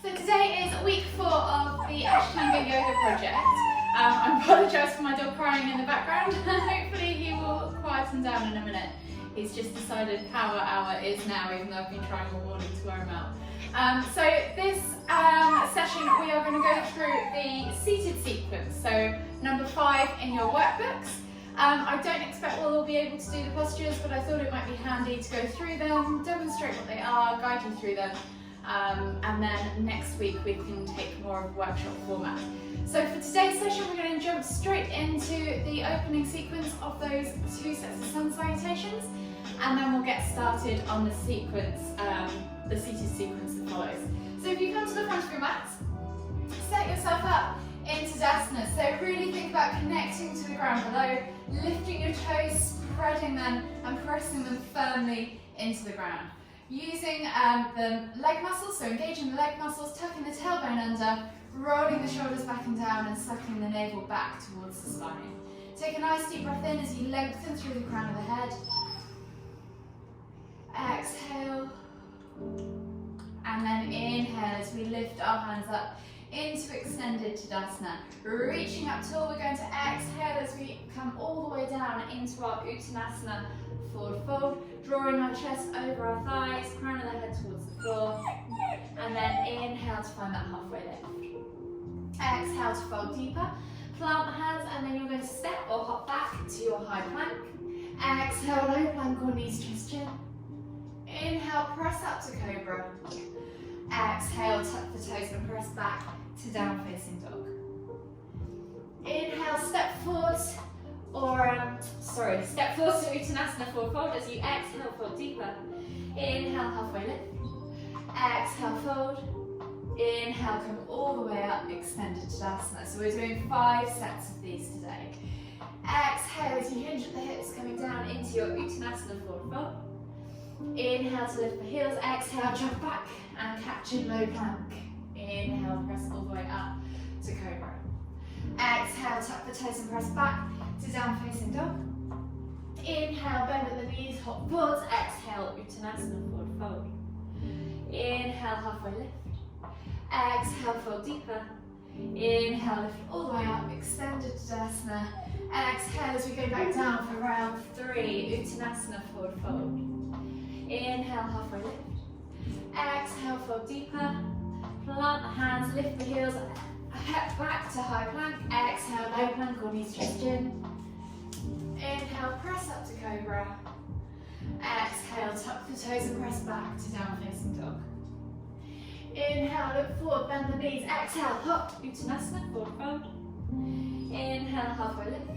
So today is week 4 of the Ashtanga yoga project. I apologise for my dog crying in the background. Hopefully he will quieten down in a minute. He's just decided power hour is now, even though I've been trying all morning to wear him out. So this session we are going to go through the seated sequence, so number 5 in your workbooks. I don't expect we'll all be able to do the postures, but I thought it might be handy to go through them, demonstrate what they are, guide you through them, and then next week we can take more of a workshop format. So for today's session we're going to jump straight into the opening sequence of those 2 sets of sun salutations, and then we'll get started on the sequence, the seated sequence that follows. So if you come to the front of your mat, set yourself up into Tadasana. So really think about connecting to the ground below, lifting your toes, spreading them and pressing them firmly into the ground. Using the leg muscles, so engaging the leg muscles, tucking the tailbone under, rolling the shoulders back and down and sucking the navel back towards the spine. Take a nice deep breath in as you lengthen through the crown of the head. Exhale. And then inhale as we lift our hands up into extended Tadasana. Reaching up tall, we're going to exhale as we come all the way down into our Uttanasana forward fold, drawing our chest over our thighs, crown of the head towards the floor, and then inhale to find that halfway lift. Exhale to fold deeper, plant the hands, and then you're going to step or hop back to your high plank. Exhale, low plank or knees, chest, chin. Inhale, press up to cobra. Exhale, tuck the toes and press back to down facing dog. Inhale, step forward, step forward to Uttanasana forward fold as you exhale, fold deeper. Inhale, halfway lift. Exhale, fold. Inhale, come all the way up, extended Tadasana. So we're doing 5 sets of these today. Exhale as you hinge at the hips, coming down into your Uttanasana forward fold. Inhale to lift the heels, exhale, jump back and catch in low plank. Inhale, press all the way up to cobra. Exhale, tuck the toes and press back to down facing dog. Inhale, bend at the knees, hop forwards. Exhale, Uttanasana forward fold. Inhale, halfway lift. Exhale, fold deeper. Inhale, lift all the way up, extended Tadasana. Exhale as we go back down for round 3, Uttanasana forward fold. Inhale, halfway lift. Exhale, fold deeper. Plant the hands, lift the heels, head back to high plank. Exhale, low plank or knees, chest, chin. Inhale, press up to cobra. Exhale, tuck the toes and press back to down facing dog. Inhale, look forward, bend the knees. Exhale, hop, Uttanasana, forward fold. Inhale, halfway lift.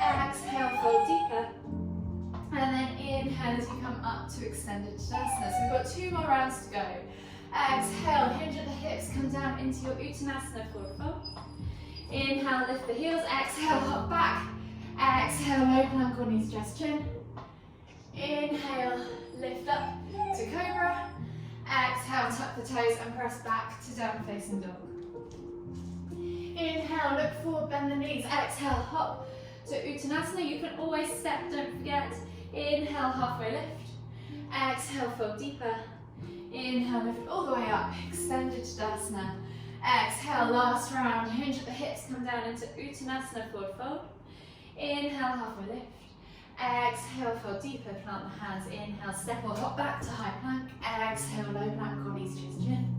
Exhale, fold deeper. And then inhale as you come up to extended Tadasana. So we've got 2 more rounds to go. Exhale, hinge at the hips, come down into your Uttanasana forward fold. Inhale, lift the heels. Exhale, hop back. Exhale, low plank or knees, chest, chin. Inhale, lift up to cobra. Exhale, tuck the toes and press back to down facing dog. Inhale, look forward, bend the knees. Exhale, hop to Uttanasana. You can always step, don't forget. Inhale, halfway lift. Exhale, fold deeper. Inhale, lift all the way up, extended Tadasana. Exhale, last round, hinge at the hips, come down into Uttanasana forward fold. Inhale, halfway lift. Exhale, fold deeper, plant the hands. Inhale, step or hop back to high plank. Exhale, low plank or knees, chest, chin.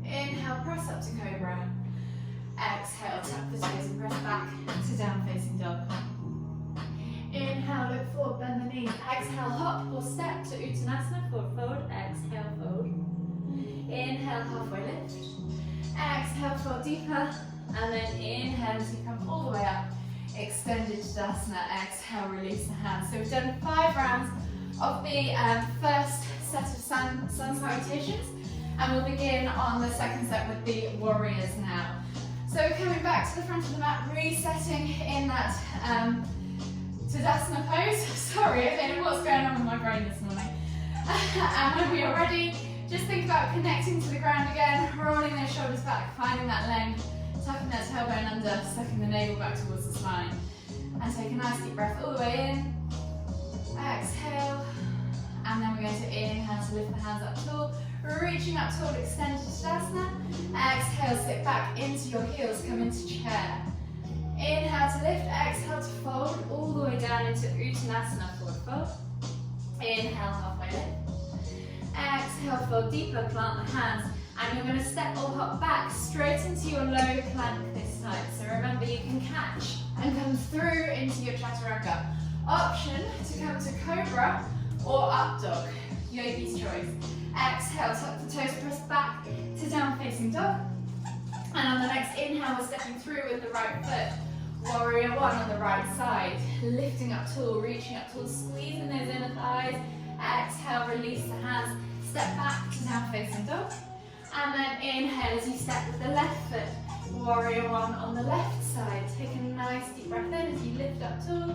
Inhale, press up to cobra. Exhale, tuck the toes and press back to down facing dog. Inhale, look forward, bend the knees. Exhale, hop or step to Uttanasana forward fold. Exhale, fold. Inhale, halfway lift. Exhale, fold deeper. And then inhale as you come all the way up, extended Tadasana. Exhale, release the hands. So we've done 5 rounds of the first set of sun salutations, and we'll begin on the second set with the warriors now. So coming back to the front of the mat, resetting in that Tadasana pose. Sorry, I don't know what's going on with my brain this morning. And when you're ready, just think about connecting to the ground again, rolling those shoulders back, finding that length, tucking that tailbone under, sucking the navel back towards the spine. And take a nice deep breath all the way in. Exhale. And then we're going to inhale to lift the hands up tall. Reach reaching up toward extended Tadasana. Exhale, sit back into your heels, come into chair. Inhale to lift, exhale to fold, all the way down into Uttanasana, forward fold. Inhale, halfway lift. Exhale, fold deeper, plant the hands. And you're going to step or hop back straight into your low plank this time. So remember, you can catch and come through into your chaturanga. Option to come to cobra or up dog, yogi's choice. Exhale, tuck the toes, press back to down facing dog. And on the next inhale, we're stepping through with the right foot. Warrior one on the right side. Lifting up tall, reaching up tall, squeezing those inner thighs. Exhale, release the hands. Step back to down facing dog. And then inhale as you step with the left foot. Warrior one on the left side. Take a nice deep breath in as you lift up tall.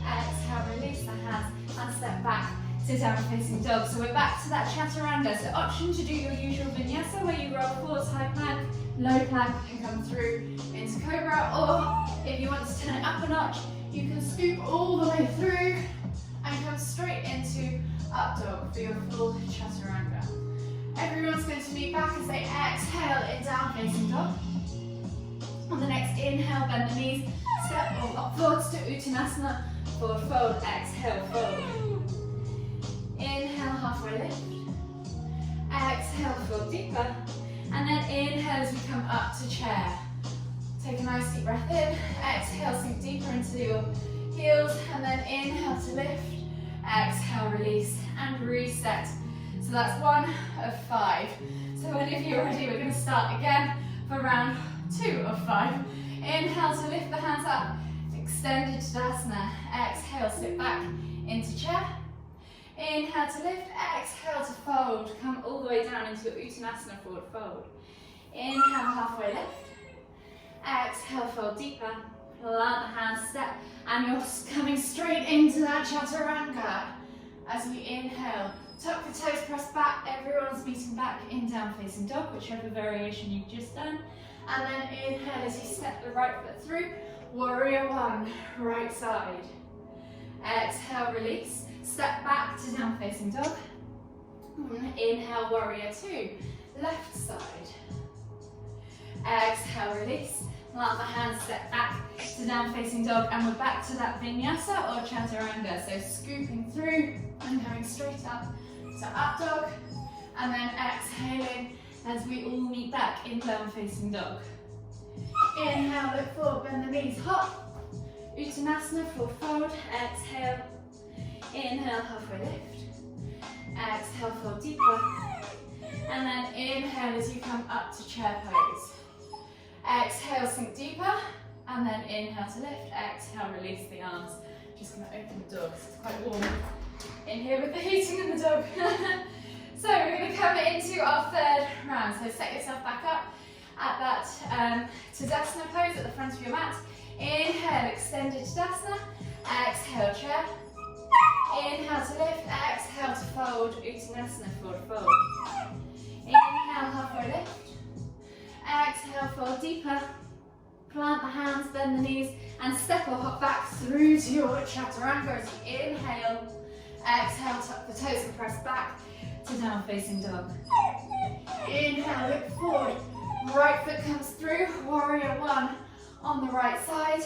Exhale, release the hands and step back to down facing dog. So we're back to that chaturanga. So option to do your usual vinyasa where you roll forwards, high plank, low plank and come through into cobra. Or if you want to turn it up a notch, you can scoop all the way through and come straight into up dog for your full chaturanga. Everyone's going to meet back as they exhale in down facing dog. On the next inhale, bend the knees, step upwards to Uttanasana, forward fold, exhale, fold. Inhale, halfway lift. Exhale, fold deeper. And then inhale as we come up to chair. Take a nice deep breath in, exhale, sink deeper into your heels, and then inhale to lift, exhale, release, and reset. So that's 1 of 5. So whenever you're ready, we're going to start again for round 2 of 5. Inhale to lift the hands up, extended Tadasana. Exhale, sit back into chair. Inhale to lift, exhale to fold. Come all the way down into your Uttanasana, forward fold. Inhale, halfway lift. Exhale, fold deeper. Plant the hands, step, and you're coming straight into that chaturanga. As we inhale, tuck the toes, press back. Everyone's meeting back in down facing dog, whichever variation you've just done. And then inhale as you step the right foot through. Warrior one, right side. Exhale, release. Step back to down facing dog. Inhale, warrior two, left side. Exhale, release. Plant the hands, step back to down facing dog, and we're back to that vinyasa or chaturanga. So scooping through and going straight up to up dog, and then exhaling as we all meet back in down facing dog. Inhale, look forward, bend the knees, hop. Uttanasana, full fold, exhale. Inhale, halfway lift. Exhale, fold deeper. And then inhale as you come up to chair pose. Exhale, sink deeper, and then inhale to lift. Exhale, release the arms. Just going to open the door because it's quite warm in here with the heating and the dog. So we're going to come into our third round. So set yourself back up at that Tadasana pose at the front of your mat. Inhale, extended Tadasana. Exhale, chair. Inhale to lift. Exhale to fold. Uttanasana, forward fold. Inhale, halfway lift. Exhale, fold deeper. Plant the hands, bend the knees, and step or hop back through to your chaturanga as you inhale. Exhale, tuck the toes and press back to down facing dog. Inhale, look forward. Right foot comes through, warrior one on the right side.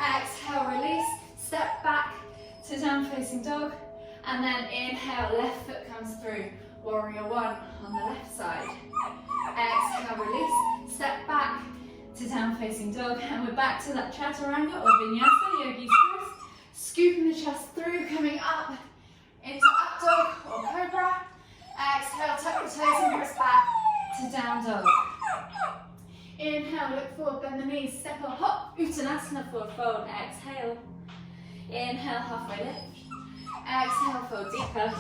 Exhale, release, step back to down facing dog. And then inhale, left foot comes through, warrior one on the left side. Exhale, release, step back to down facing dog, and we're back to that chaturanga or vinyasa, yogi's choice. Scooping the chest through, coming up into up dog or cobra. Exhale, tuck the toes and press back to down dog. Inhale, look forward, bend the knees, step or hop, Uttanasana, forward fold. Exhale. Inhale, halfway lift. Exhale, fold deeper.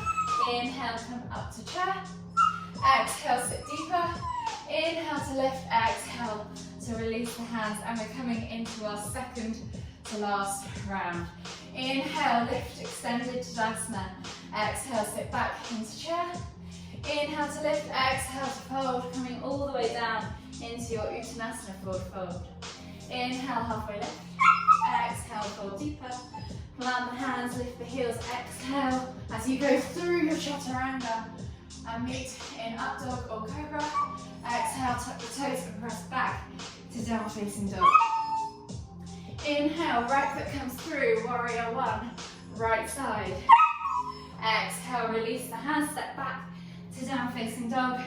Inhale, come up to chair. Exhale, sit deeper. Inhale to lift, exhale to release the hands, and we're coming into our second to last round. Inhale, lift, extended Tadasana. Exhale, sit back into chair. Inhale to lift, exhale to fold, coming all the way down into your Uttanasana, forward fold. Inhale, halfway lift. Exhale, fold deeper. Plant the hands, lift the heels, exhale as you go through your chaturanga. and meet in up dog or cobra. Exhale, tuck the toes and press back to down facing dog. Inhale, right foot comes through, warrior one, right side. Exhale, release the hands, step back to down facing dog.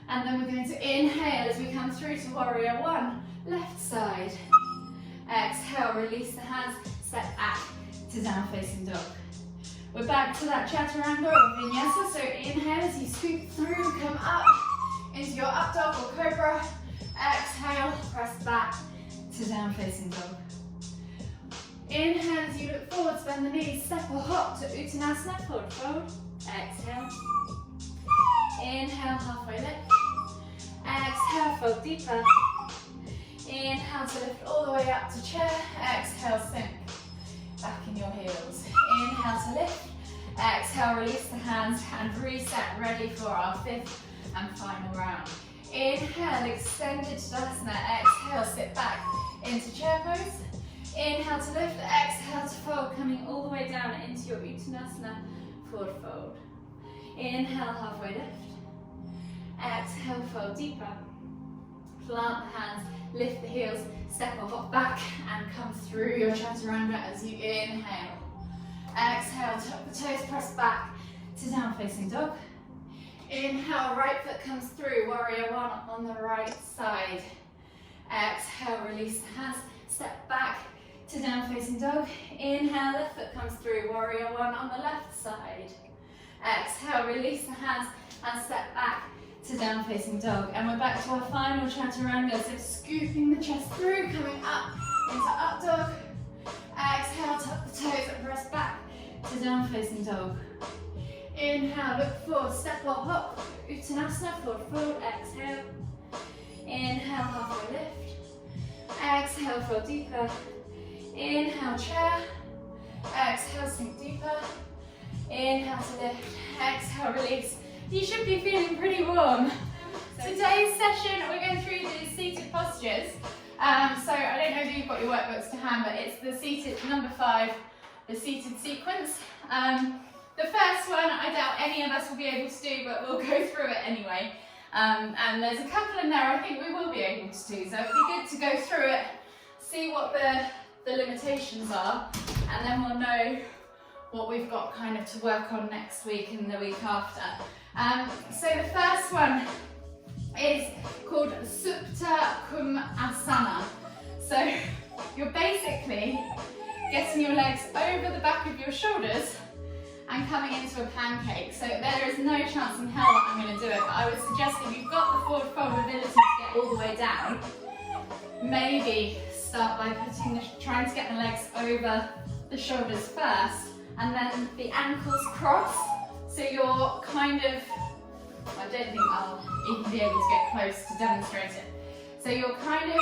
And then we're going to inhale as we come through to warrior one, left side. Exhale, release the hands, step back to down facing dog. We're back to that chaturanga or vinyasa, so inhale as you scoop through, come up into your up dog or cobra. Exhale, press back to down facing dog. Inhale as you look forward, bend the knees, step or hop to Uttanasana, forward fold. Exhale. Inhale, halfway lift. Exhale, fold deeper. Inhale to lift all the way up to chair. Exhale, sink back in your heels. Inhale to lift. Exhale, release the hands and reset, ready for our fifth and final round. Inhale, extended Tadasana. Exhale, sit back into chair pose. Inhale to lift, exhale to fold, coming all the way down into your Uttanasana, forward fold. Inhale, halfway lift. Exhale, fold deeper. Plant the hands, lift the heels, step or hop back and come through your chaturanga as you inhale. Exhale, tuck the toes, press back to down facing dog. Inhale, right foot comes through, warrior one on the right side. Exhale, release the hands, step back to down facing dog. Inhale, left foot comes through, warrior one on the left side. Exhale, release the hands and step back to down facing dog. And we're back to our final chaturanga, so scooping the chest through, coming up into up dog. Exhale, tuck the toes and press back to down facing dog. Inhale, look forward, step or hop, Uttanasana, forward fold. Exhale. Inhale, halfway lift. Exhale, fold deeper. Inhale, chair. Exhale, sink deeper. Inhale to lift. Exhale, release. You should be feeling pretty warm. Today's session, we're going through the seated postures. So I don't know if you've got your workbooks to hand, but it's the seated, number 5, the seated sequence. The first one, I doubt any of us will be able to do, but we'll go through it anyway. And there's a couple in there I think we will be able to do, so it'd be good to go through it, see what the limitations are, and then we'll know what we've got kind of to work on next week and the week after. So the first one is called Supta Kum Asana. So you're basically getting your legs over the back of your shoulders and coming into a pancake. So there is no chance in hell that I'm going to do it, but I would suggest if you've got the forward fold ability to get all the way down, maybe start by trying to get the legs over the shoulders first, and then the ankles cross. So you're kind of, I don't think I'll even be able to get close to demonstrate it. So you're kind of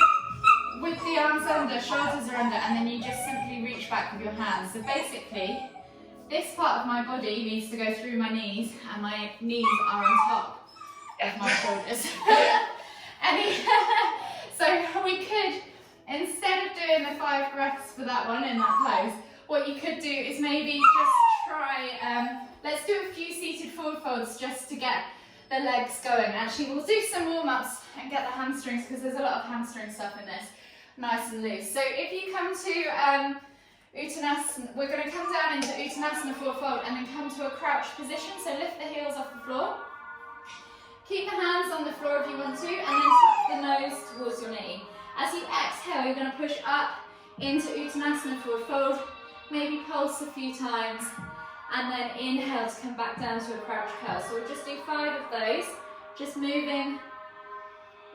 with the arms under, shoulders are under, and then you just simply reach back with your hands. So basically, this part of my body needs to go through my knees, and my knees are on top of my shoulders. So we could, instead of doing the 5 breaths for that one in that pose, what you could do is maybe just try, let's do a few seated forward folds just to get the legs going. Actually, we'll do some warm-ups and get the hamstrings, because there's a lot of hamstring stuff in this, nice and loose. So if you come to Uttanasana, we're going to come down into Uttanasana forward fold and then come to a crouch position. So lift the heels off the floor. Keep the hands on the floor if you want to, and then tuck the nose towards your knee. As you exhale, you're going to push up into Uttanasana forward fold, maybe pulse a few times, and then inhale to come back down to a crouch curl. So we'll just do 5 of those, just moving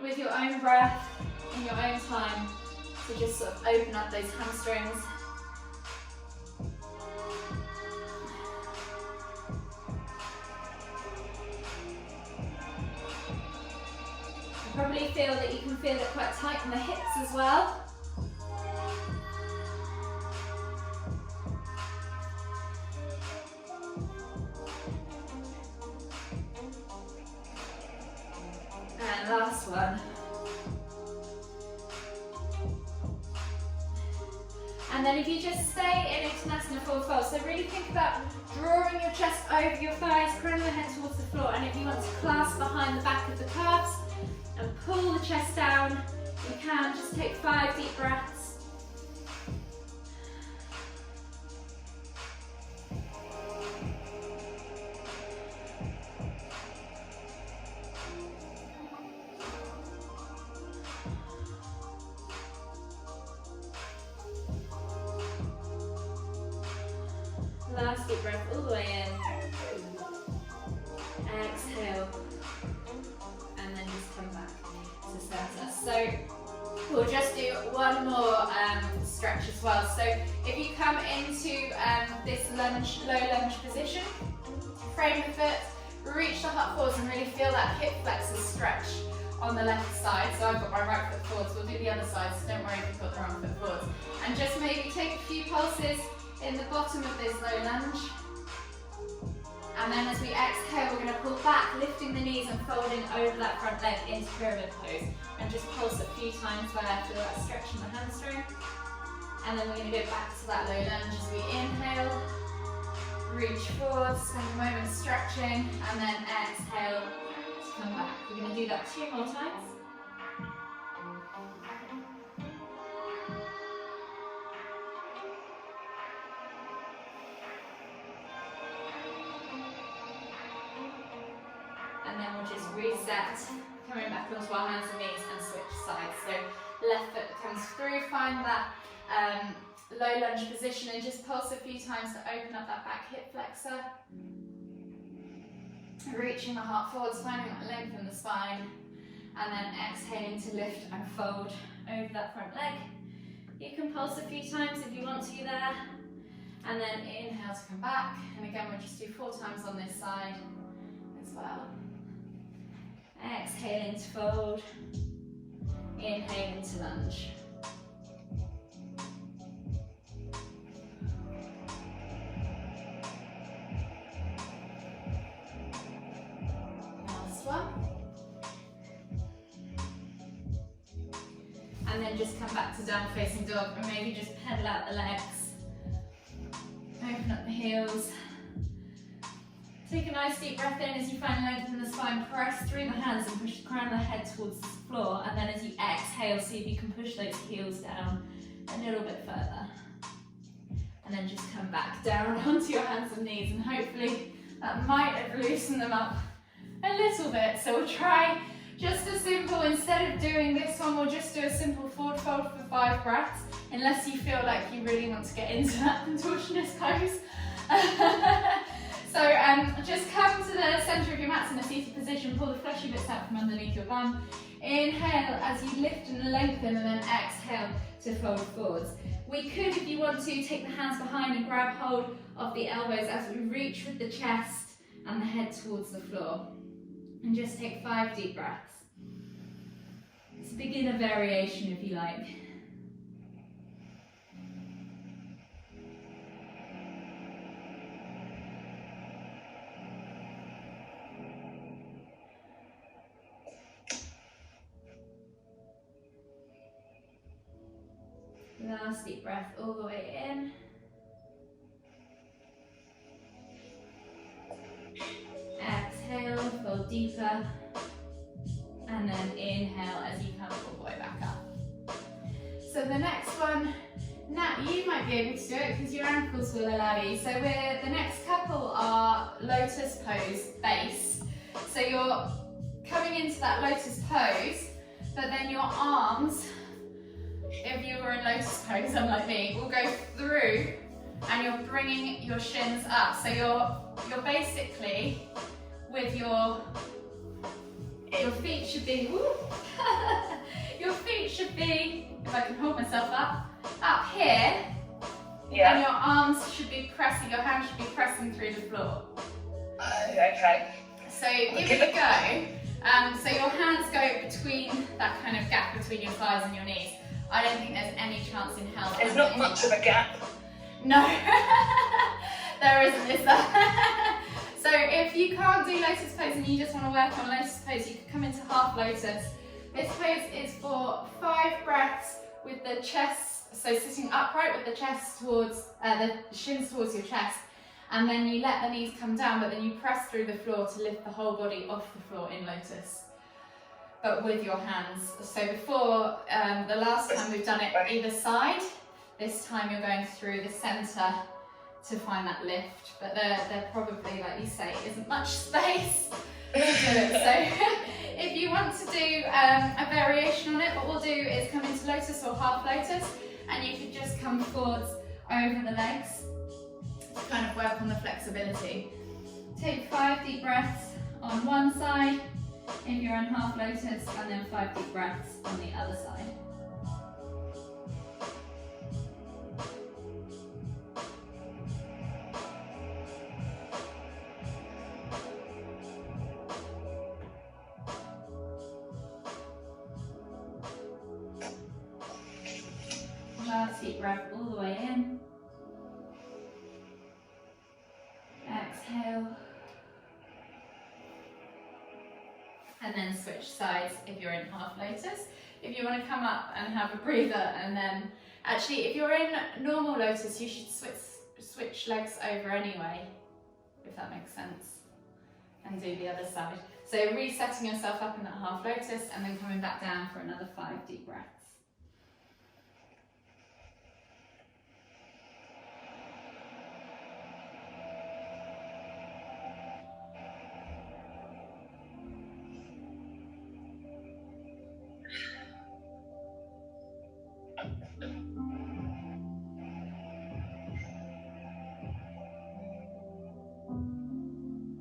with your own breath in your own time to just sort of open up those hamstrings. You probably feel that you can feel it quite tight in the hips as well. And last one. And then if you just stay in Uttanasana forward fold, so really think about drawing your chest over your thighs, crown the head towards the floor, and if you want want to clasp behind the back of the calves and pull the chest down. You can just take 5 deep breaths. Last deep breath all the way in. Exhale. And then just come back to center. So we'll just do one more stretch as well. So if you come into this lunge, low lunge position, frame the foot, reach the heart forwards and really feel that hip flexor stretch on the left side. So I've got my right foot forwards, we'll do the other side, so don't worry if you've got the wrong foot forwards. And just maybe take a few pulses in the bottom of this low lunge. And then as we exhale, we're going to pull back, lifting the knees and folding over that front leg into pyramid pose. And just pulse a few times where I feel that stretch in the hamstring. And then we're going to go back to that low lunge as we inhale, reach forward, spend a moment stretching, and then exhale to come back. We're going to do that 2 more times. And then we'll just reset, coming back onto our hands and knees and switch sides. So left foot comes through, find that low lunge position and just pulse a few times to open up that back hip flexor. Reaching the heart forwards, finding that length in the spine. And then exhaling to lift and fold over that front leg. You can pulse a few times if you want to there. And then inhale to come back. And again, we'll just do 4 times on this side as well. Exhaling to fold, inhaling to lunge. Last one. And then just come back to down facing dog and maybe just pedal out the legs. Open up the heels. Take a nice deep breath in as you find length in the spine, press through the hands and push the crown of the head towards the floor, and then as you exhale, see if you can push those heels down a little bit further. And then just come back down onto your hands and knees, and hopefully that might have loosened them up a little bit. So we'll try just a simple, instead of doing this one, we'll just do a simple forward fold for 5 breaths, unless you feel like you really want to get into that contortionist pose. So just come to the centre of your mats in a seated position, pull the fleshy bits out from underneath your bum. Inhale as you lift and lengthen, and then exhale to fold forwards. We could, if you want to, take the hands behind and grab hold of the elbows as we reach with the chest and the head towards the floor. And just take 5 deep breaths. It's a beginner variation if you like. Last deep breath all the way in. Exhale, fold deeper. And then inhale as you come all the way back up. So the next one, now you might be able to do it because your ankles will allow you. So the next couple are lotus pose base. So you're coming into that lotus pose, but then your arms, if you were in lotus pose, unlike me, will go through and you're bringing your shins up. So you're basically with your feet should be, your feet should be, if I can hold myself up here. Yeah. And your arms should be pressing, your hands should be pressing through the floor. Okay. So give it a go. So your hands go between that kind of gap between your thighs and your knees. I don't think there's any chance in hell. There's not much of a gap. No, there isn't, is there? So if you can't do lotus pose and you just want to work on lotus pose, you can come into half lotus. This pose is for 5 breaths with the chest, so sitting upright with the chest towards, the shins towards your chest, and then you let the knees come down, but then you press through the floor to lift the whole body off the floor in lotus, but with your hands. So before, the last time we've done it either side, this time you're going through the center to find that lift, but there probably, like you say, isn't much space to do it. So if you want to do a variation on it, what we'll do is come into lotus or half lotus, and you could just come forwards over the legs to kind of work on the flexibility. Take 5 deep breaths on one side if you're in half lotus, and then 5 deep breaths on the other side. Last deep breath all the way in. Exhale. And then switch sides if you're in half lotus. If you want to come up and have a breather, and then actually if you're in normal lotus, you should switch legs over anyway, if that makes sense, and do the other side. So resetting yourself up in that half lotus and then coming back down for another 5 deep breaths.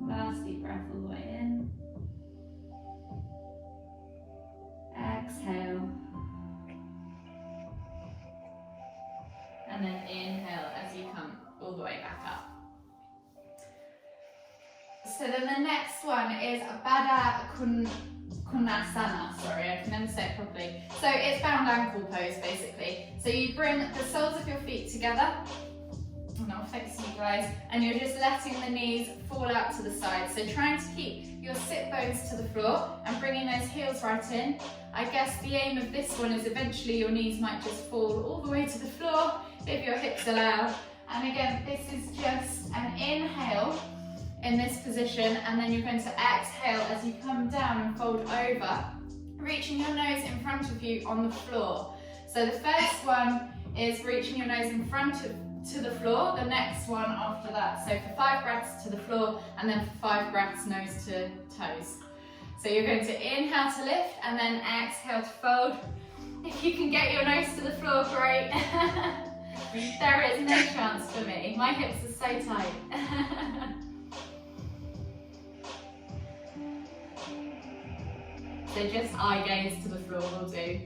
Last deep breath all the way in. Exhale. And then inhale as you come all the way back up. So then the next one is Baddha Konasana. Sorry, I can never say it properly. So it's bound ankle pose basically. So you bring the soles of your feet together, and I'll fix you guys, and you're just letting the knees fall out to the side. So trying to keep your sit bones to the floor and bringing those heels right in. I guess the aim of this one is eventually your knees might just fall all the way to the floor if your hips allow. And again, this is just an inhale in this position, and then you're going to exhale as you come down and fold over, reaching your nose in front of you on the floor. So the first one is reaching your nose in front to the floor, the next one after that. So for 5 breaths to the floor, and then for 5 breaths nose to toes. So you're going to inhale to lift, and then exhale to fold. If you can get your nose to the floor, great. There is no chance for me. My hips are so tight. So just eye gaze to the floor will do.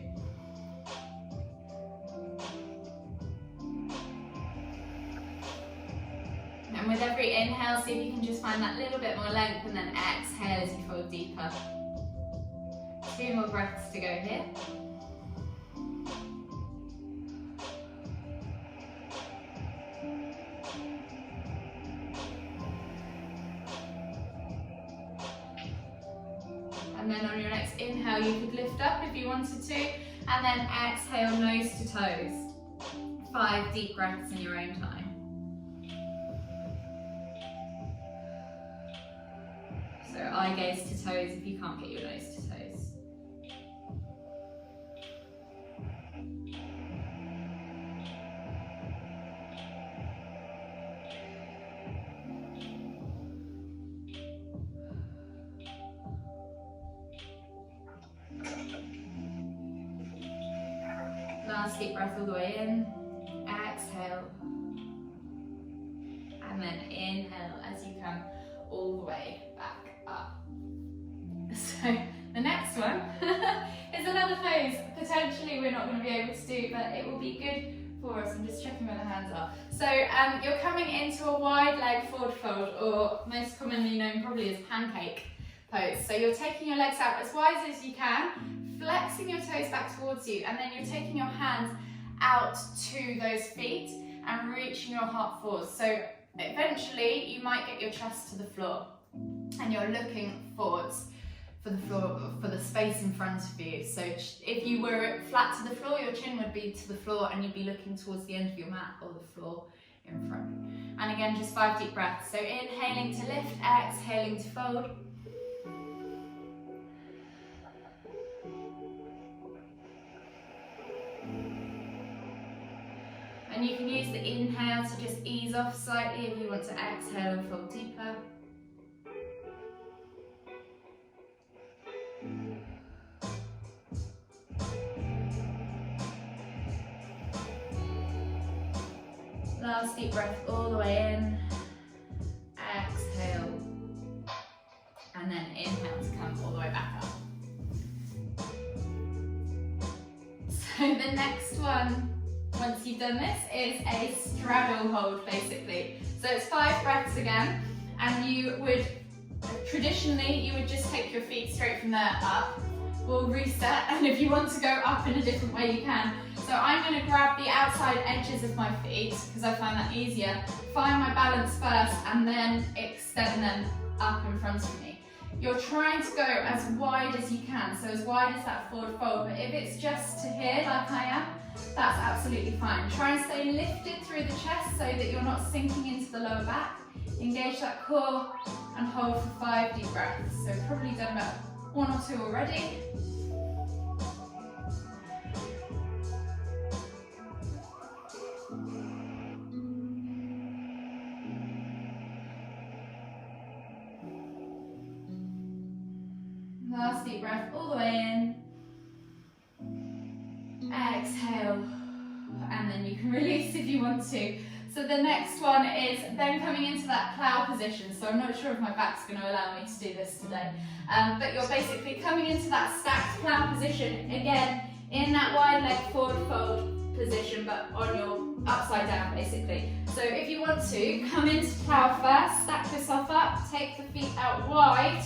And with every inhale, see if you can just find that little bit more length, and then exhale as you fold deeper. 2 more breaths to go here. And then on your next inhale, you could lift up if you wanted to, and then exhale, nose to toes. 5 deep breaths in your own time. So eye gaze to toes if you can't get your nose to toes. Last deep breath all the way in, exhale, and then inhale as you come all the way back up. So the next one is another pose potentially we're not going to be able to do, but it will be good for us. I'm just checking where the hands are. So you're coming into a wide leg forward fold, or most commonly known probably as pancake pose. So you're taking your legs out as wide as you can, flexing your toes back towards you, and then you're taking your hands out to those feet and reaching your heart forwards. So eventually you might get your chest to the floor and you're looking forwards for the floor, for the space in front of you. So if you were flat to the floor, your chin would be to the floor and you'd be looking towards the end of your mat or the floor in front. And again, just 5 deep breaths. So inhaling to lift, exhaling to fold. And you can use the inhale to just ease off slightly if you want to exhale and fold deeper. Last deep breath all the way in, exhale, and then inhale to come all the way back up. So the next one, once you've done this, is a straddle hold basically. So it's 5 breaths again, and you would, traditionally, you would just take your feet straight from there up. We'll reset, and if you want to go up in a different way, you can. So I'm going to grab the outside edges of my feet, because I find that easier. Find my balance first, and then extend them up in front of me. You're trying to go as wide as you can, so as wide as that forward fold, but if it's just to here, like I am, that's absolutely fine. Try and stay lifted through the chest so that you're not sinking into the lower back. Engage that core and hold for 5 deep breaths. So we've probably done about 1 or 2 already. Last deep breath all the way in. Exhale, and then you can release if you want to. So the next one is then coming into that plow position. So I'm not sure if my back's going to allow me to do this today, but you're basically coming into that stacked plow position again in that wide leg forward fold position, but on your upside down basically. So if you want to come into plow first, stack yourself up, take the feet out wide,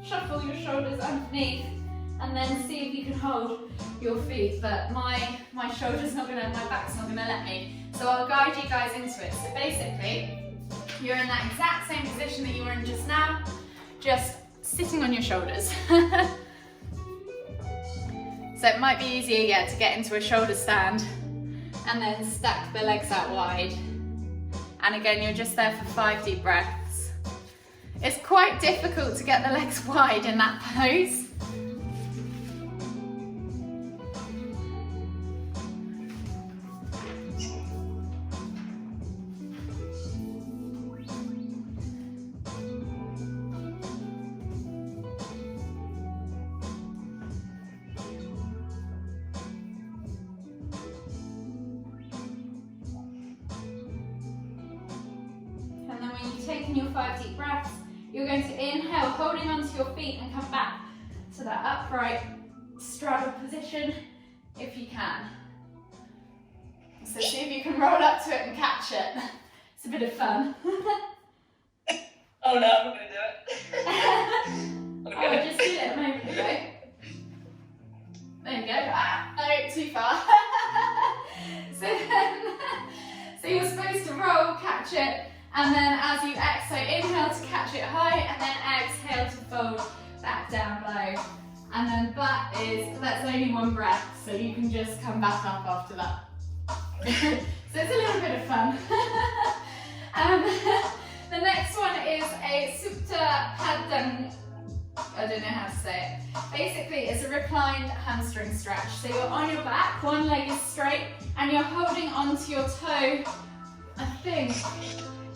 shuffle your shoulders underneath, and then see if you can hold your feet. But my shoulder's not gonna, my back's not gonna let me. So I'll guide you guys into it. So basically, you're in that exact same position that you were in just now, just sitting on your shoulders. So it might be easier, yeah, to get into a shoulder stand and then stack the legs out wide. And again, you're just there for 5 deep breaths. It's quite difficult to get the legs wide in that pose. Taking your 5 deep breaths, you're going to inhale, holding onto your feet and come back to that upright straddle position if you can. So see if you can roll up to it and catch it. It's a bit of fun. Oh no, I'm not going to do it. Oh, just did it a moment ago. There you go. Ah, no, too far. So you're supposed to roll, catch it, and then as you exhale, inhale to catch it high, and then exhale to fold back down low. And then that's only 1 breath, so you can just come back up after that. So it's a little bit of fun. The next one is a Supta Padang. I don't know how to say it. Basically, it's a reclined hamstring stretch. So you're on your back, one leg is straight, and you're holding onto your toe, I think.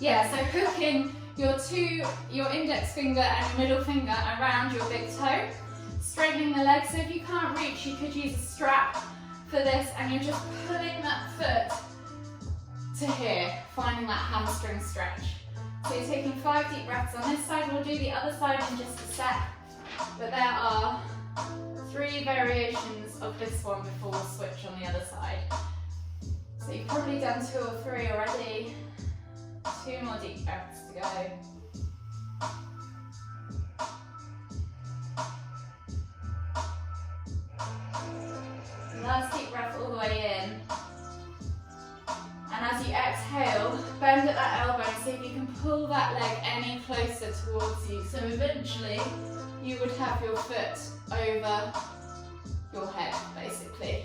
Yeah, so hooking your index finger and your middle finger around your big toe, straightening the leg. So if you can't reach, you could use a strap for this, and you're just pulling that foot to here, finding that hamstring stretch. So you're taking 5 deep breaths on this side. We'll do the other side in just a sec, but there are 3 variations of this one before we'll switch on the other side. So you've probably done 2 or 3 already. 2 more deep breaths to go. Last deep breath all the way in. And as you exhale, bend at that elbow and see if you can pull that leg any closer towards you. So eventually, you would have your foot over your head, basically.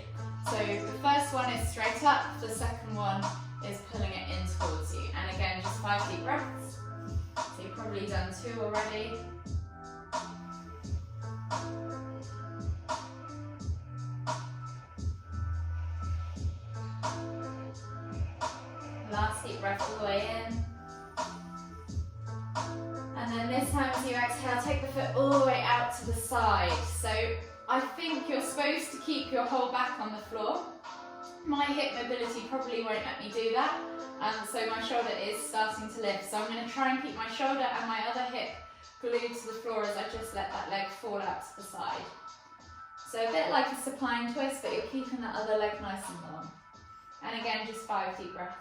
So the first one is straight up, the second one is pulling it in towards you. And again, just 5 deep breaths. So you've probably done 2 already. Last deep breath all the way in. And then this time as you exhale, take the foot all the way out to the side. So I think you're supposed to keep your whole back on the floor. My hip mobility probably won't let me do that. So my shoulder is starting to lift. So I'm going to try and keep my shoulder and my other hip glued to the floor as I just let that leg fall out to the side. So a bit like a supine twist, but you're keeping that other leg nice and long. And again, just 5 deep breaths.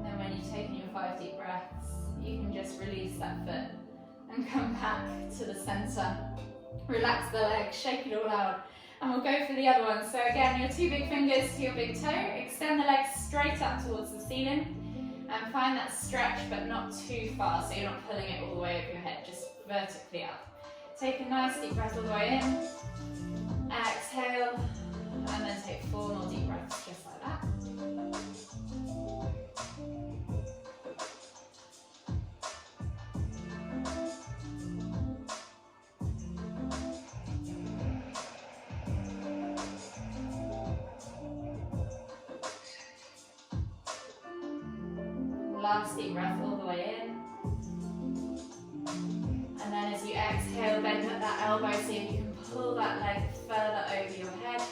Then when you've taken your 5 deep breaths, you can just release that foot and come back to the centre. Relax the legs, shake it all out. And we'll go for the other one. So again, your 2 big fingers to your big toe. Extend the legs straight up towards the ceiling. And find that stretch, but not too far. So you're not pulling it all the way over your head, just vertically up. Take a nice deep breath all the way in. Exhale. And then take 4 more deep breaths, just like that. Last deep breath all the way in. And then as you exhale, bend at that elbow, see if you can pull that leg further over your head,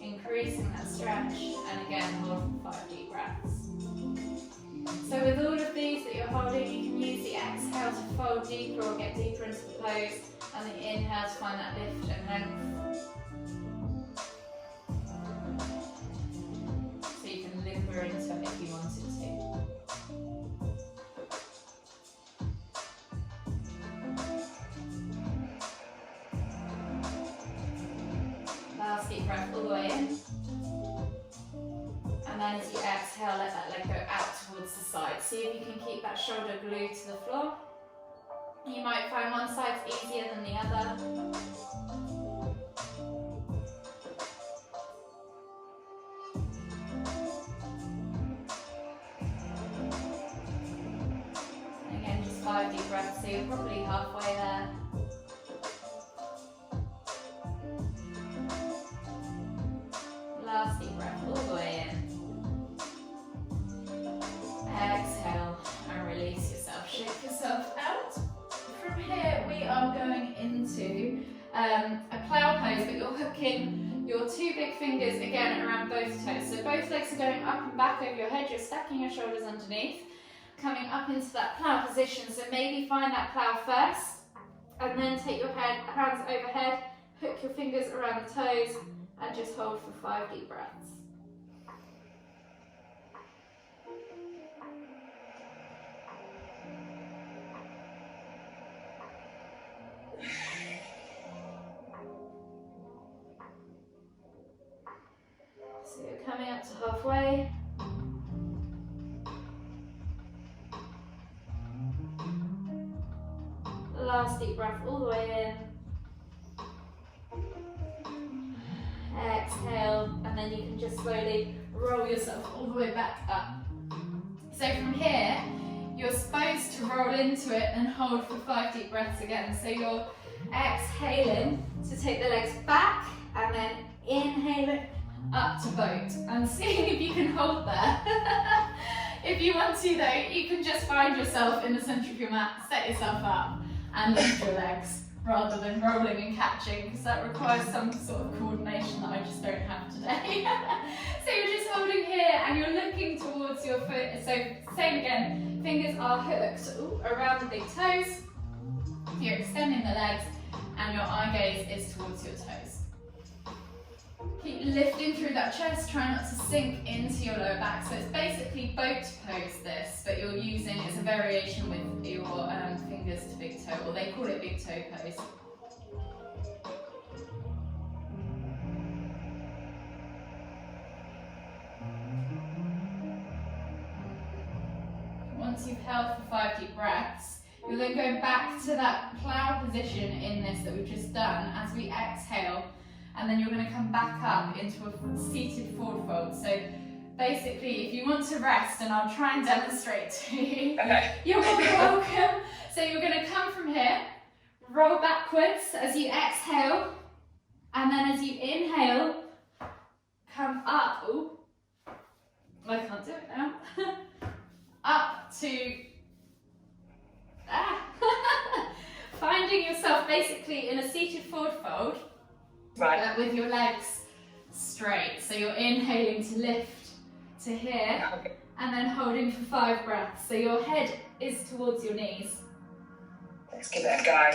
increasing that stretch, and again, hold for 5 deep breaths. So with all of these that you're holding, you can use the exhale to fold deeper or get deeper into the pose, and the inhale to find that lift and length. So you can limber into it if you wanted to. Last deep breath all the way in. And then as you exhale, let that leg go out towards the side. See if you can keep that shoulder glued to the floor. You might find one side's easier than the other. And again, just 5 deep breaths, so you're probably halfway there. Last deep breath all the way in. Exhale and release yourself. Shake yourself out. From here we are going into a plough pose, but you're hooking your 2 big fingers again around both toes. So both legs are going up and back over your head. You're stacking your shoulders underneath, coming up into that plough position. So maybe find that plough first, and then take your hands overhead, hook your fingers around the toes, and just hold for 5 deep breaths. So you're coming up to halfway. Last deep breath all the way in. Exhale, and then you can just slowly roll yourself all the way back up. So from here, you're supposed to roll into it and hold for 5 deep breaths again. So you're exhaling to take the legs back, and then inhaling up to boat. And seeing if you can hold there. If you want to though, you can just find yourself in the centre of your mat, set yourself up, and lift your legs, rather than rolling and catching, because that requires some sort of coordination that I just don't have today. So you're just holding here and you're looking towards your foot. So same again, fingers are hooked around the big toes. You're extending the legs and your eye gaze is towards your toes. Keep lifting through that chest, try not to sink into your lower back. So it's basically boat pose this, but you're using, it's a variation with your fingers to big toe, or they call it big toe pose. you've held for 5 deep breaths, you're then going back to that plow position in this that we've just done as we exhale, and then you're going to come back up into a seated forward fold. So basically, if you want to rest, and I'll try and demonstrate to you, Okay. you're more than welcome. So you're going to come from here, roll backwards as you exhale, and then as you inhale, come up. Ooh, I can't do it now. Up to finding yourself basically in a seated forward fold, Right. but with your legs straight. So you're inhaling to lift to here, Okay. and then holding for 5 breaths. So your head is towards your knees. Let's give it a go.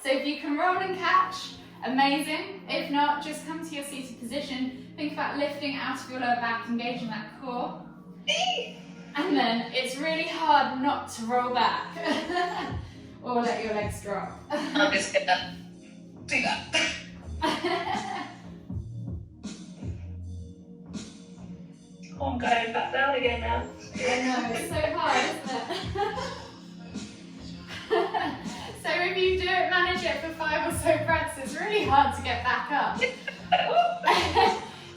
So if you can roll and catch, amazing. If not, just come to your seated position. Think about lifting out of your lower back, engaging that core. And then it's really hard not to roll back or let your legs drop. I'm just gonna do that. Oh, I'm going back down again now. I know, it's so hard, isn't it? So if you don't manage it for 5 or so breaths, it's really hard to get back up.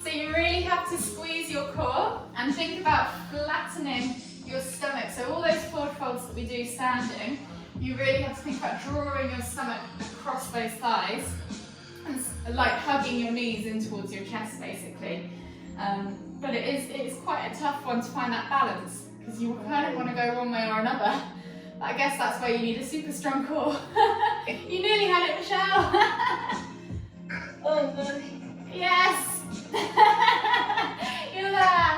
So you really have to squeeze your core and think about flattening your stomach. So all those forward folds that we do standing, you really have to think about drawing your stomach across those thighs and like hugging your knees in towards your chest basically. But it's quite a tough one to find that balance because you kind of want to go one way or another. But I guess that's why you need a super strong core. You nearly had it, Michelle. Oh, no. Yes. You're there.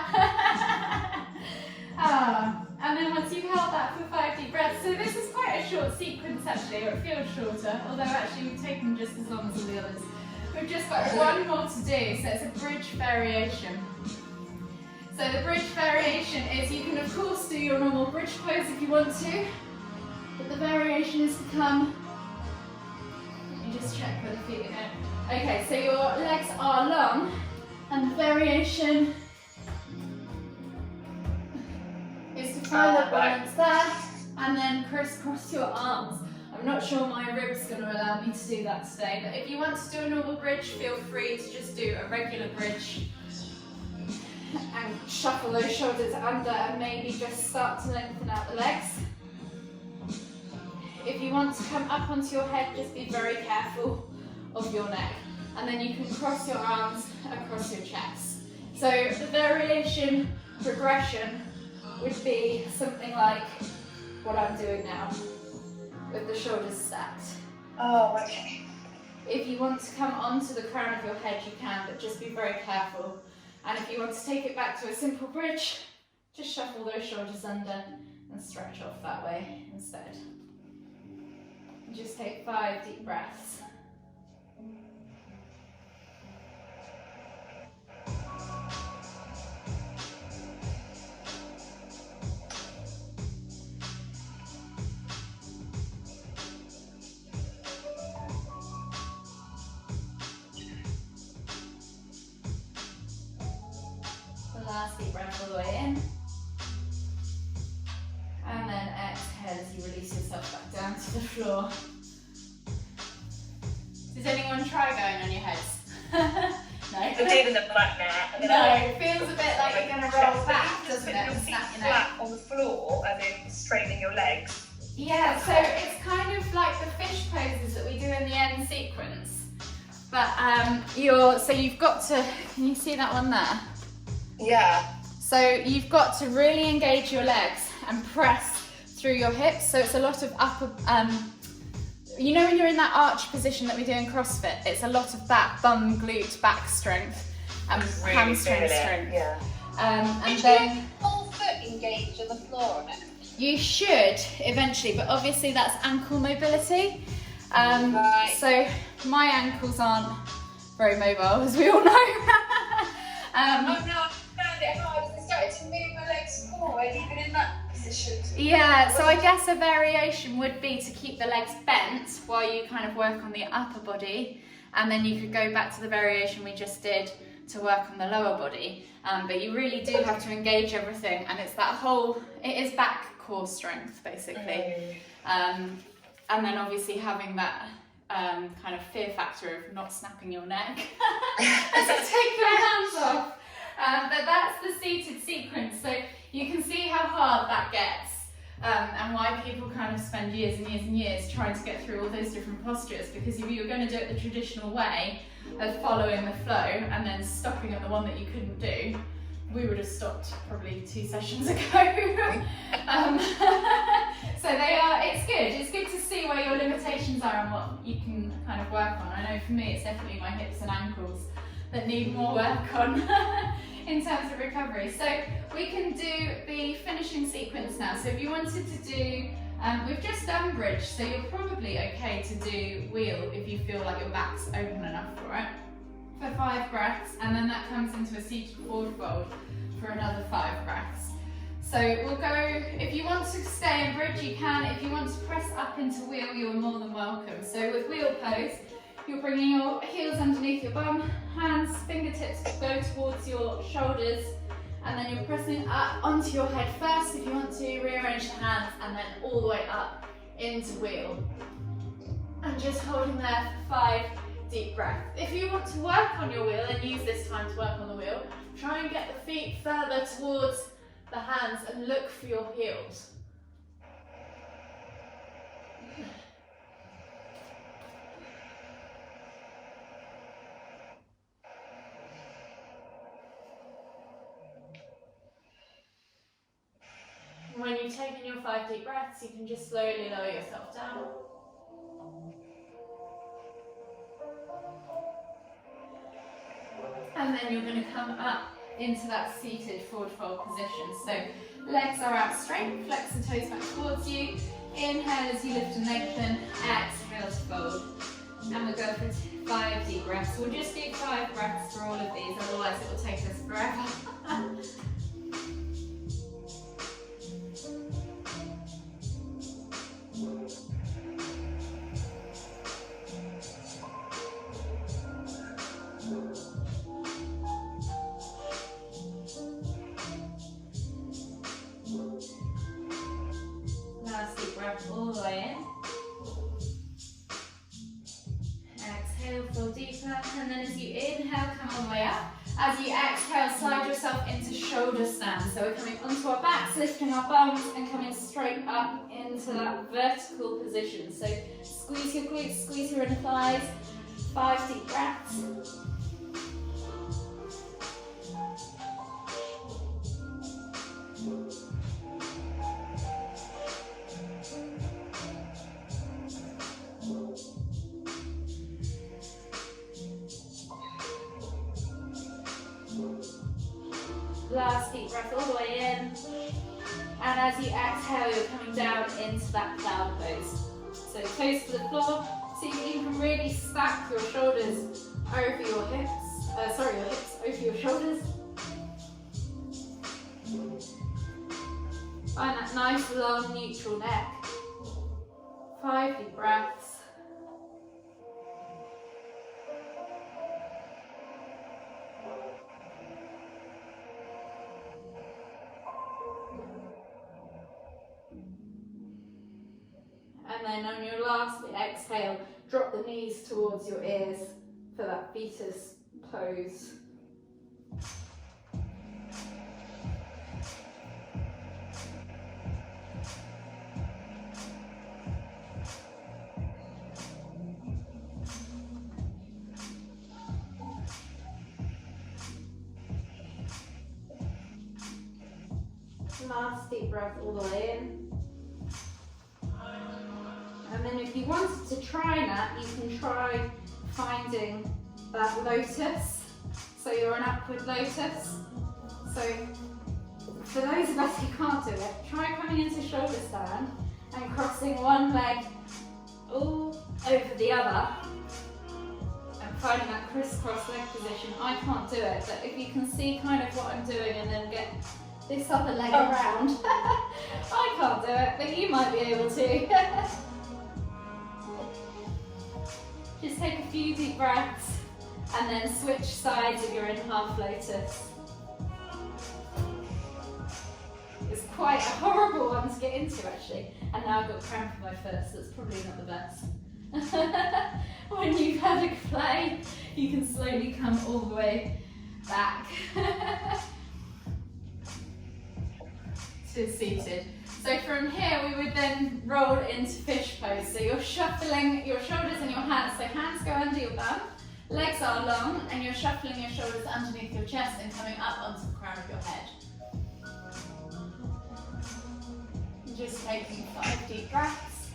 And then once you've held that for 5 deep breaths, so this is quite a short sequence actually, or it feels shorter, although actually we've taken just as long as all the others. We've just got one more to do, so it's a bridge variation. So the bridge variation is, you can of course do your normal bridge pose if you want to, but the variation is to come, let me just check where the feet are going. Okay, so your legs are long, and the variation is to find the balance there, and then crisscross your arms. I'm not sure my rib's going to allow me to do that today, but if you want to do a normal bridge, feel free to just do a regular bridge and shuffle those shoulders under and maybe just start to lengthen out the legs. If you want to come up onto your head, just be very careful of your neck, and then you can cross your arms across your chest. So the variation progression would be something like what I'm doing now, with the shoulders stacked. Oh, okay. If you want to come onto the crown of your head, you can, but just be very careful. And if you want to take it back to a simple bridge, just shuffle those shoulders under and stretch off that way instead. And just take 5 deep breaths. Last deep breath all the way in, and then exhale as you release yourself back down to the floor. Does anyone try going on your heads? No? I did in the flat mat. And then No, it feels a bit like you're going to roll back, doesn't it? And snap your neck. Flat on the floor, as in straightening your legs. Yeah, so it's kind of like the fish poses that we do in the end sequence. But so you've got to, can you see that one there? Yeah. So you've got to really engage your legs and press through your hips. So it's a lot of upper, you know when you're in that arch position that we do in CrossFit, it's a lot of that bum, glute, back strength and Really hamstring feel it, strength. yeah. And then whole foot engaged on the floor on it. you should eventually, but obviously that's ankle mobility. Right. So my ankles aren't very mobile, as we all know. Oh no, I found it hard as I started to move my legs forward, even in that position. Yeah, so I guess a variation would be to keep the legs bent while you kind of work on the upper body, and then you could go back to the variation we just did to work on the lower body, but you really do have to engage everything, and it's that whole, it is back core strength basically. And then obviously having that kind of fear factor of not snapping your neck as you take your hands off. But that's the seated sequence, so you can see how hard that gets, and why people kind of spend years and years and years trying to get through all those different postures, because if you were going to do it the traditional way of following the flow and then stopping at the one that you couldn't do, we would have stopped probably 2 sessions ago. So it's good to see where your limitations are and what you can kind of work on. I know for me it's definitely my hips and ankles that need more work on in terms of recovery. So we can do the finishing sequence now. So if you wanted to do, we've just done bridge, so you're probably okay to do wheel if you feel like your back's open enough for it, for 5 breaths, and then that comes into a seated forward fold for another 5 breaths. So we'll go, if you want to stay in bridge you can, if you want to press up into wheel you're more than welcome. So with wheel pose, you're bringing your heels underneath your bum, hands, fingertips go towards your shoulders, and then you're pressing up onto your head first if you want to, rearrange the hands, and then all the way up into wheel. And just holding there for 5 deep breaths. If you want to work on your wheel and use this time to work on the wheel, try and get the feet further towards the hands and look for your heels. When you've taken your 5 deep breaths, you can just slowly lower yourself down. And then you're going to come up into that seated forward fold position. So legs are out straight, flex the toes back towards you. Inhale as you lift and lengthen, exhale to fold. And we'll go for 5 deep breaths. We'll just do 5 breaths for all of these, otherwise it will take us forever. Last deep breath all the way in. Exhale, fall deeper, and then as you inhale, come all the way up. As you exhale, slide yourself into shoulder stand. So we're coming onto our backs, lifting our bums, and coming straight up into that vertical position. So squeeze your glutes, squeeze your inner thighs. 5 deep breaths. Last deep breath all the way in, and as you exhale you're coming down into that cloud pose. So toes to the floor, so you can really stack your shoulders over your hips, your hips over your shoulders. Find that nice long neutral neck. 5 deep breaths. And then on your last exhale, drop the knees towards your ears for that fetus pose. Last deep breath all the way in. And then if you wanted to try that, you can try finding that lotus. So you're an upward lotus. So for those of us who can't do it, try coming into shoulder stand and crossing one leg all over the other and finding that crisscross leg position. I can't do it, but if you can see kind of what I'm doing and then get this other leg around. I can't do it, but you might be able to. Just take a few deep breaths And then switch sides if you're in half lotus. It's quite a horrible one to get into actually. And now I've got cramp in my foot, so it's probably not the best. When you've had a play, you can slowly come all the way back to seated. So from here we would then roll into fish pose. So you're shuffling your shoulders and your hands. So hands go under your bum, legs are long, and you're shuffling your shoulders underneath your chest and coming up onto the crown of your head. Just taking 5 deep breaths.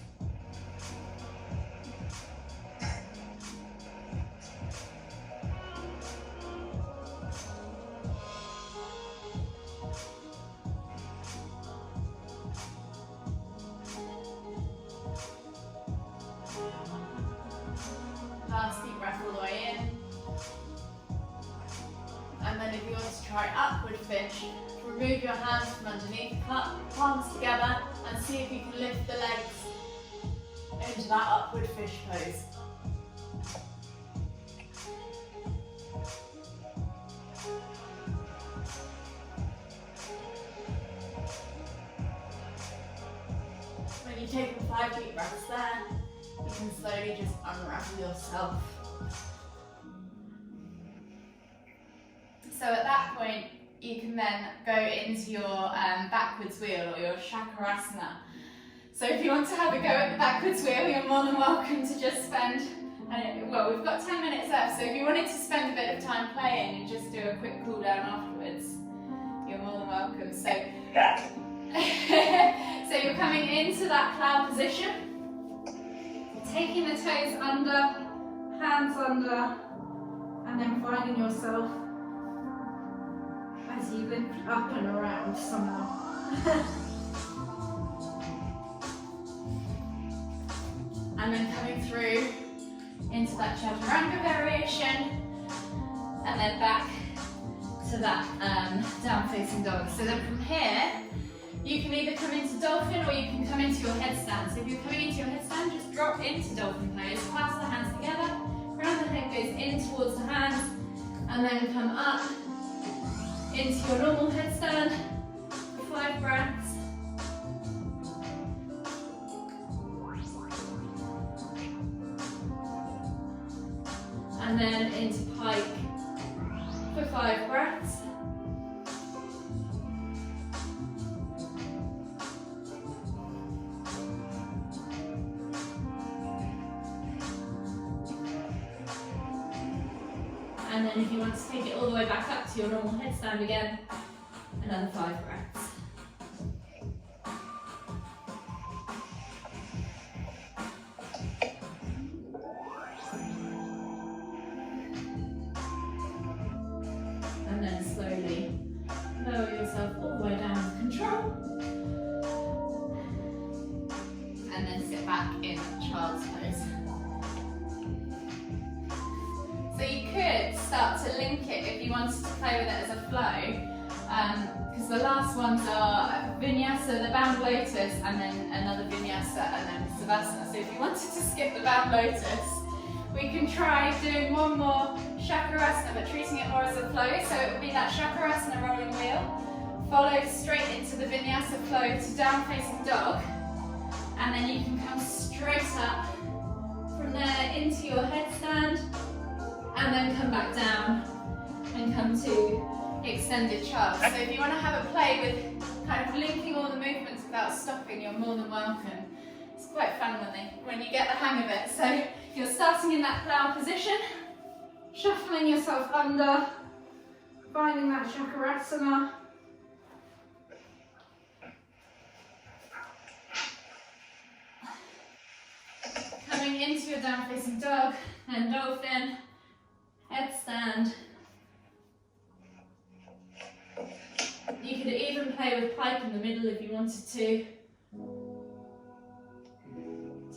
Last deep breath all the way in. And then if you want to try upward fish, remove your hands from underneath, palms together, and see if you can lift the legs into that upward fish pose. When you take the 5 deep breaths there, you can slowly just unravel yourself. So at that point, you can then go into your backwards wheel or your Chakrasana. So if you want to have a go at the backwards wheel, you're more than welcome to just spend, well, we've got 10 minutes left, so if you wanted to spend a bit of time playing and just do a quick cool down afterwards, you're more than welcome. So, so you're coming into that cloud position, taking the toes under, hands under, and then finding yourself as you lift up and around somehow. And then coming through into that Chaturanga variation, and then back to that down facing dog. So then from here, you can either come into dolphin or you can come into your headstand. So if you're coming into your headstand, just drop into dolphin pose, clasp the hands together, round the head goes in towards the hands, and then come up into your normal headstand for 5 breaths. And then into pike for 5 breaths. And then if you want to take it all the way back up to your normal headstand again, another 5 breaths. And then slowly lower yourself all the way down with control. And then sit back in child's pose. So you could start to link it if you wanted to play with it as a flow, because the last ones are vinyasa, the bound lotus, and then another vinyasa, and then savasana. So if you wanted to skip the bound lotus, we can try doing one more Chakrasana, but treating it more as a flow. So it would be that Chakrasana rolling wheel, follow straight into the vinyasa flow to down facing dog, and then you can come straight up from there into your headstand, and then come back down and come to extended child. So if you want to have a play with kind of linking all the movements without stopping, you're more than welcome. It's quite fun when you get the hang of it. So you're starting in that cloud position, shuffling yourself under, finding that Chakrasana. Coming into your down facing dog and dolphin. Headstand. You could even play with pike in the middle if you wanted to.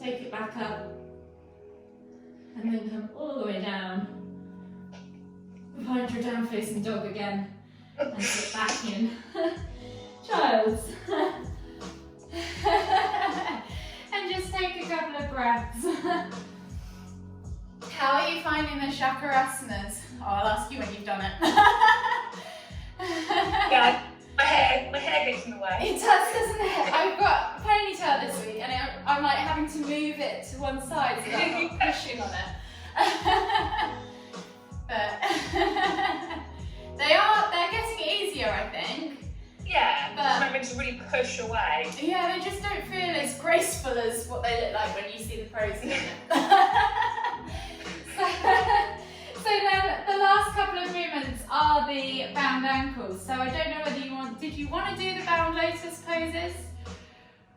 Take it back up and then come all the way down. Find your down facing dog again and sit back in child's. And just take a couple of breaths. How are you finding the Chakarasanas? Oh, I'll ask you when you've done it. Yeah, my hair gets in the way. It does, doesn't it? I've got a ponytail this week and I'm like having to move it to one side so that I'm not pushing on it. But they're getting easier, I think. Yeah, but I'm having to really push away. Yeah, they just don't feel as graceful as what they look like when you see the pros in it. So then the last couple of movements are the bound ankles. So I don't know whether did you want to do the bound lotus poses?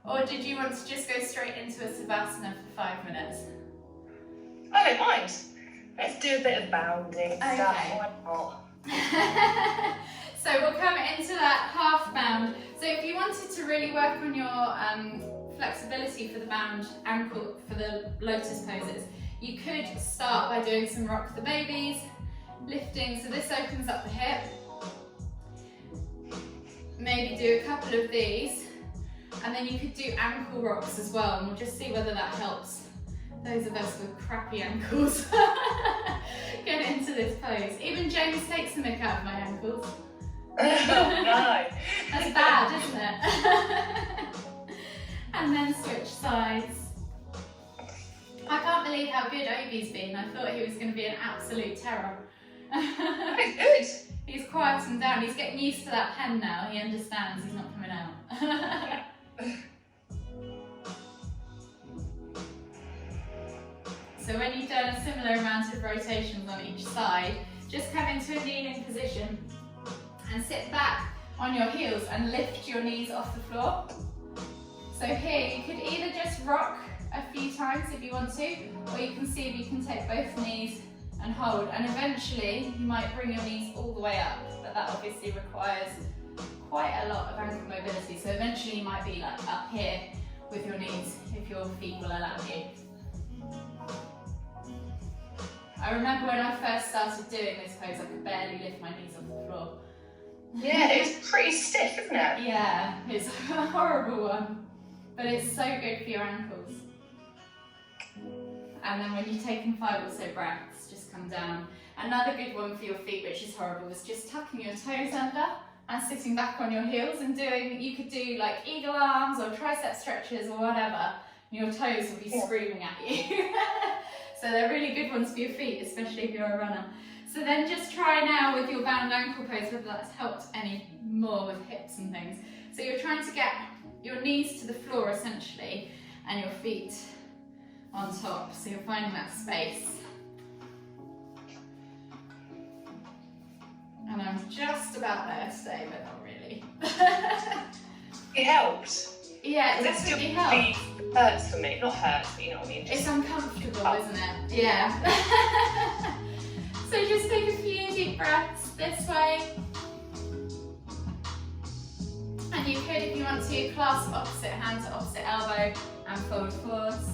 Or did you want to just go straight into a Savasana for 5 minutes? I don't mind. Let's do a bit of bounding stuff. Why not? So we'll come into that half bound. So if you wanted to really work on your flexibility for the bound ankle, for the lotus poses, you could start by doing some rock the babies, lifting, so this opens up the hip. Maybe do a couple of these, and then you could do ankle rocks as well, and we'll just see whether that helps those of us with crappy ankles get into this pose. Even James takes the mick out of my ankles. Oh no! That's bad, isn't it? And then switch sides. I can't believe how good Obi's been. I thought he was going to be an absolute terror. That's good. He's quietened down. He's getting used to that pen now. He understands he's not coming out. So when you've done a similar amount of rotations on each side, just come into a kneeling position and sit back on your heels and lift your knees off the floor. So here you could either just rock a few times if you want to, or you can see if you can take both knees and hold, and eventually you might bring your knees all the way up, but that obviously requires quite a lot of ankle mobility. So eventually you might be like up here with your knees if your feet will allow you. I remember when I first started doing this pose, I could barely lift my knees off the floor. Yeah, it's pretty stiff, isn't it? Yeah, it's a horrible one, but it's so good for your ankles. And then when you've taken 5 or so breaths, just come down. Another good one for your feet, which is horrible, is just tucking your toes under and sitting back on your heels and doing, you could do like eagle arms or tricep stretches or whatever, and your toes will be screaming at you. So they're really good ones for your feet, especially if you're a runner. So then just try now with your bound ankle pose, whether that's helped any more with hips and things. So you're trying to get your knees to the floor essentially, and your feet on top. So you're finding that space. And I'm just about there today, but not really. It helps. Yeah, it This definitely still helps. hurts for me. Not hurts, but you know what I mean. It's uncomfortable, isn't it? Yeah. So just take a few deep breaths this way. And you could, if you want to, clasp opposite hand to opposite elbow and fold forwards.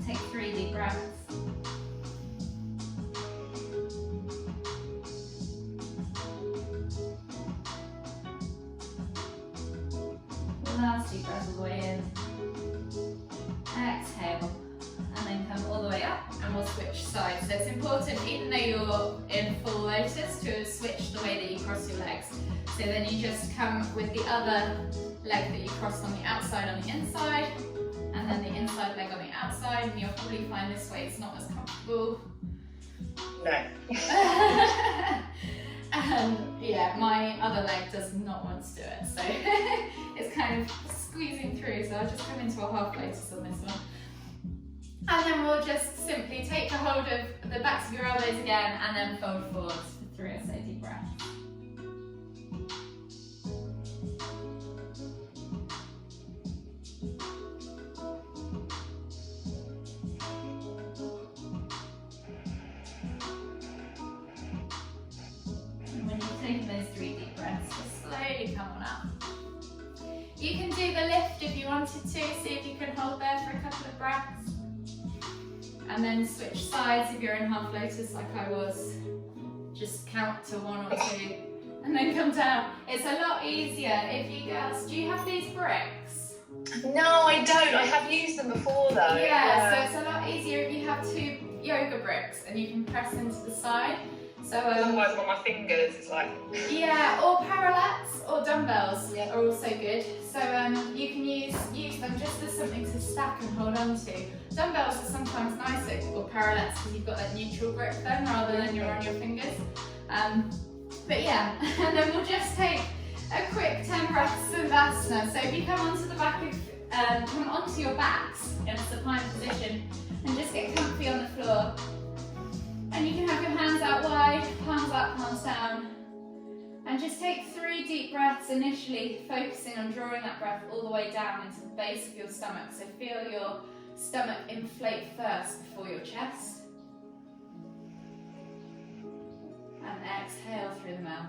Take 3 deep breaths. Last deep breath all the way in. Exhale. And then come all the way up, and we'll switch sides. So it's important, even though you're in full lotus, to switch the way that you cross your legs. So then you just come with the other leg that you crossed on the outside on the inside, and then the inside leg on the outside, and you'll probably find this way it's not as comfortable. No. And yeah, my other leg does not want to do it, so it's kind of squeezing through, so I'll just come into a half lotus on this one. And then we'll just simply take a hold of the backs of your elbows again, and then fold forwards for 3 or so deep breaths. And when you've taken those 3 deep breaths, just slowly come on up. You can do the lift if you wanted to, see if you can hold there for a couple of breaths. And then switch sides if you're in half lotus like I was. Just count to 1 or 2 and then come down. It's a lot easier if you girls, do you have these bricks? No, I don't. I have used them before though. Yeah, so it's a lot easier if you have 2 yoke yoga bricks and you can press into the side. So Otherwise, I've got my fingers. It's like. yeah, or parallettes or dumbbells Yeah. are also good. So you can use them just as something to stack and hold on to. Dumbbells are sometimes nicer, or parallettes, because you've got that neutral grip then rather than you're on your fingers. But yeah, and then we'll just take a quick 10 breaths of Asana. So if you come onto the back of, come onto your backs in a supine position and just get comfy on the floor. And you can have your hands out wide, palms up, palms down. And just take 3 deep breaths initially, focusing on drawing that breath all the way down into the base of your stomach. So feel your stomach inflate first before your chest. And exhale through the mouth.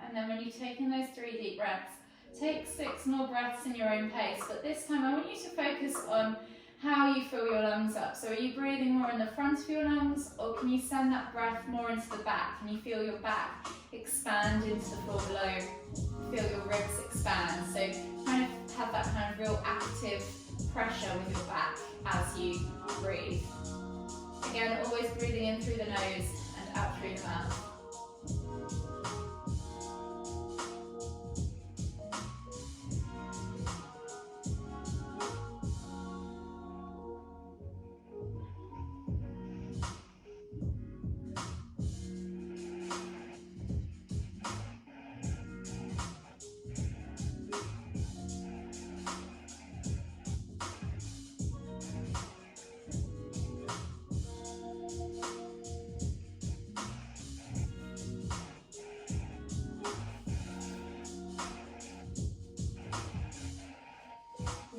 And then when you've taken those 3 deep breaths, take 6 more breaths in your own pace. But this time I want you to focus on how you fill your lungs up. So are you breathing more in the front of your lungs, or can you send that breath more into the back? Can you feel your back expand into the floor below? Feel your ribs expand. So kind of have that kind of real active pressure with your back as you breathe. Again, always breathing in through the nose and out through the mouth.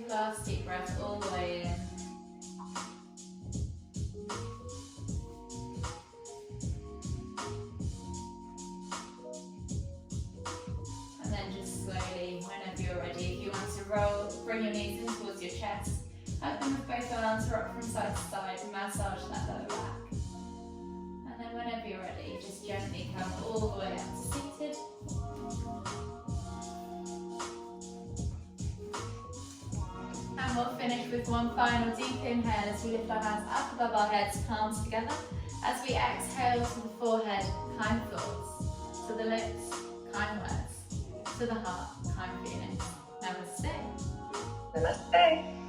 Last deep breath all the way in. And then just slowly, whenever you're ready, if you want to roll, bring your knees in towards your chest, up them with both arms, rock from side to side, massage that lower back. And then whenever you're ready, just gently come all the way up to seated. And we'll finish with one final deep inhale as we lift our hands up above our heads, palms together. As we exhale to the forehead, kind thoughts. To the lips, kind words. To the heart, kind feelings. Namaste. Namaste.